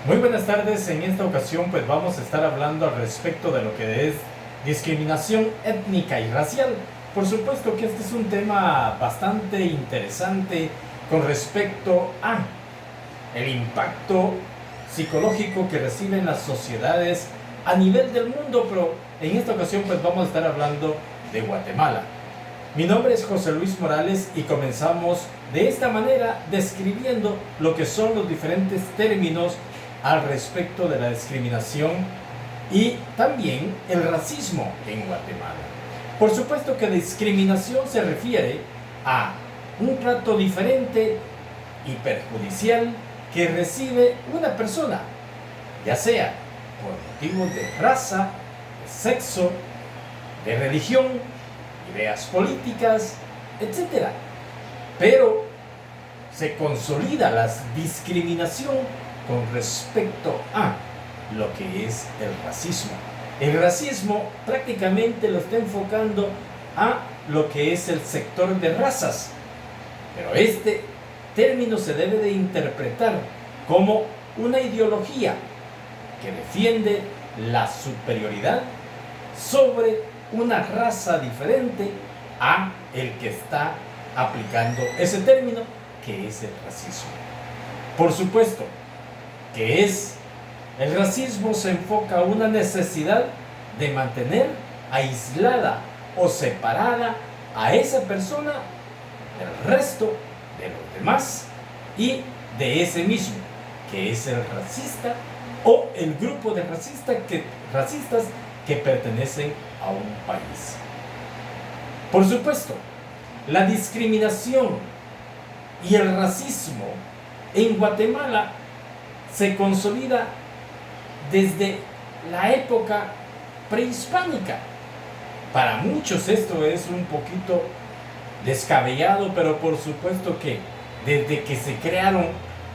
Muy buenas tardes, en esta ocasión pues vamos a estar hablando al respecto de lo que es discriminación étnica y racial. Por supuesto que este es un tema bastante interesante con respecto a el impacto psicológico que reciben las sociedades a nivel del mundo, pero en esta ocasión pues vamos a estar hablando de Guatemala. Mi nombre es José Luis Morales y comenzamos de esta manera describiendo lo que son los diferentes términos al respecto de la discriminación y también el racismo en Guatemala. Por supuesto que discriminación se refiere a un trato diferente y perjudicial que recibe una persona, ya sea por motivos de raza, de sexo, de religión, ideas políticas, etc. Pero se consolida la discriminación con respecto a lo que es el racismo. El racismo prácticamente lo está enfocando a lo que es el sector de razas, pero este término se debe de interpretar como una ideología que defiende la superioridad sobre una raza diferente a el que está aplicando ese término, que es el racismo. Por supuesto que el racismo se enfoca a una necesidad de mantener aislada o separada a esa persona del resto de los demás y de ese mismo, que es el racista o el grupo de racistas que pertenecen a un país. Por supuesto, la discriminación y el racismo en Guatemala se consolida desde la época prehispánica. Para muchos esto es un poquito descabellado, pero por supuesto que desde que se crearon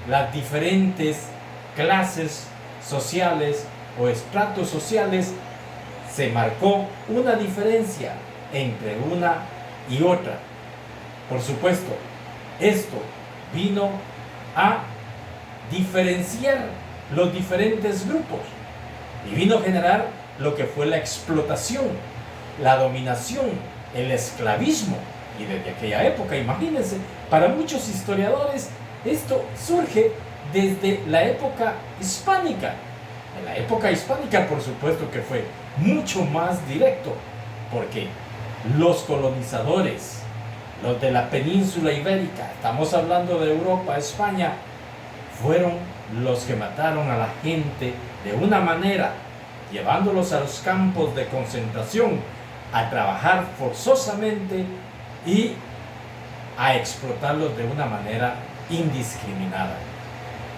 las diferentes clases sociales o estratos sociales, se marcó una diferencia entre una y otra. Por supuesto, esto vino a diferenciar los diferentes grupos y vino a generar lo que fue la explotación, la dominación, el esclavismo. Y desde aquella época, imagínense, para muchos historiadores esto surge desde la época hispánica. En la época hispánica, por supuesto que fue mucho más directo, porque los colonizadores, los de la península ibérica, estamos hablando de Europa, España, fueron los que mataron a la gente de una manera, llevándolos a los campos de concentración, a trabajar forzosamente y a explotarlos de una manera indiscriminada.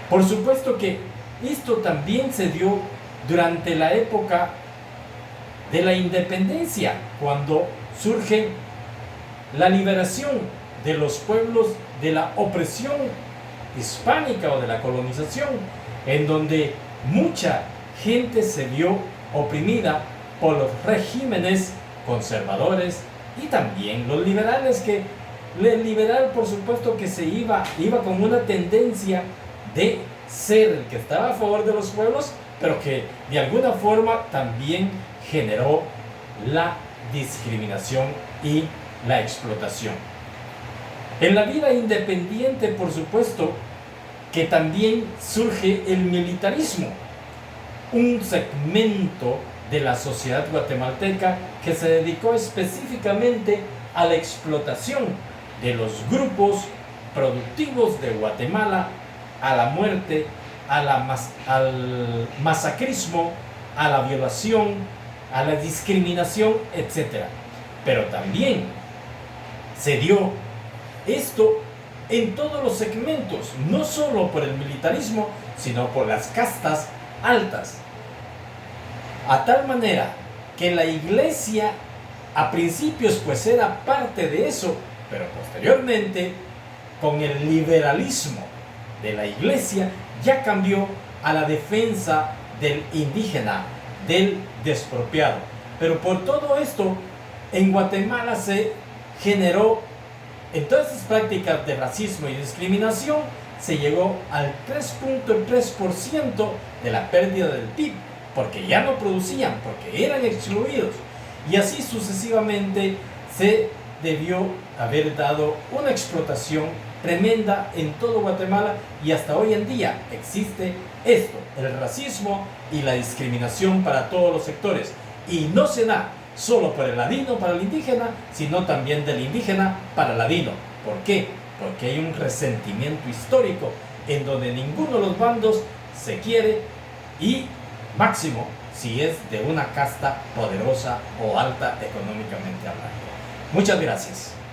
Por supuesto que esto también se dio durante la época de la independencia, cuando surge la liberación de los pueblos de la opresión hispánica o de la colonización, en donde mucha gente se vio oprimida por los regímenes conservadores y también los liberales, que el liberal por supuesto que se iba con una tendencia de ser el que estaba a favor de los pueblos, pero que de alguna forma también generó la discriminación y la explotación. En la vida independiente, por supuesto, que también surge el militarismo, un segmento de la sociedad guatemalteca que se dedicó específicamente a la explotación de los grupos productivos de Guatemala, a la muerte, al masacrismo, a la violación, a la discriminación, etc. Pero también se dio esto en todos los segmentos, no solo por el militarismo, sino por las castas altas. A tal manera que la iglesia a principios pues era parte de eso, pero posteriormente con el liberalismo de la iglesia ya cambió a la defensa del indígena, del despropiado. Pero por todo esto en Guatemala se generó, en todas estas prácticas de racismo y discriminación, se llegó al 3.3% de la pérdida del PIB, porque ya no producían, porque eran excluidos. Y así sucesivamente se debió haber dado una explotación tremenda en todo Guatemala, y hasta hoy en día existe esto, el racismo y la discriminación para todos los sectores. Y no se da solo por el ladino para el indígena, sino también del indígena para el ladino. ¿Por qué? Porque hay un resentimiento histórico en donde ninguno de los bandos se quiere, y máximo si es de una casta poderosa o alta económicamente hablando. Muchas gracias.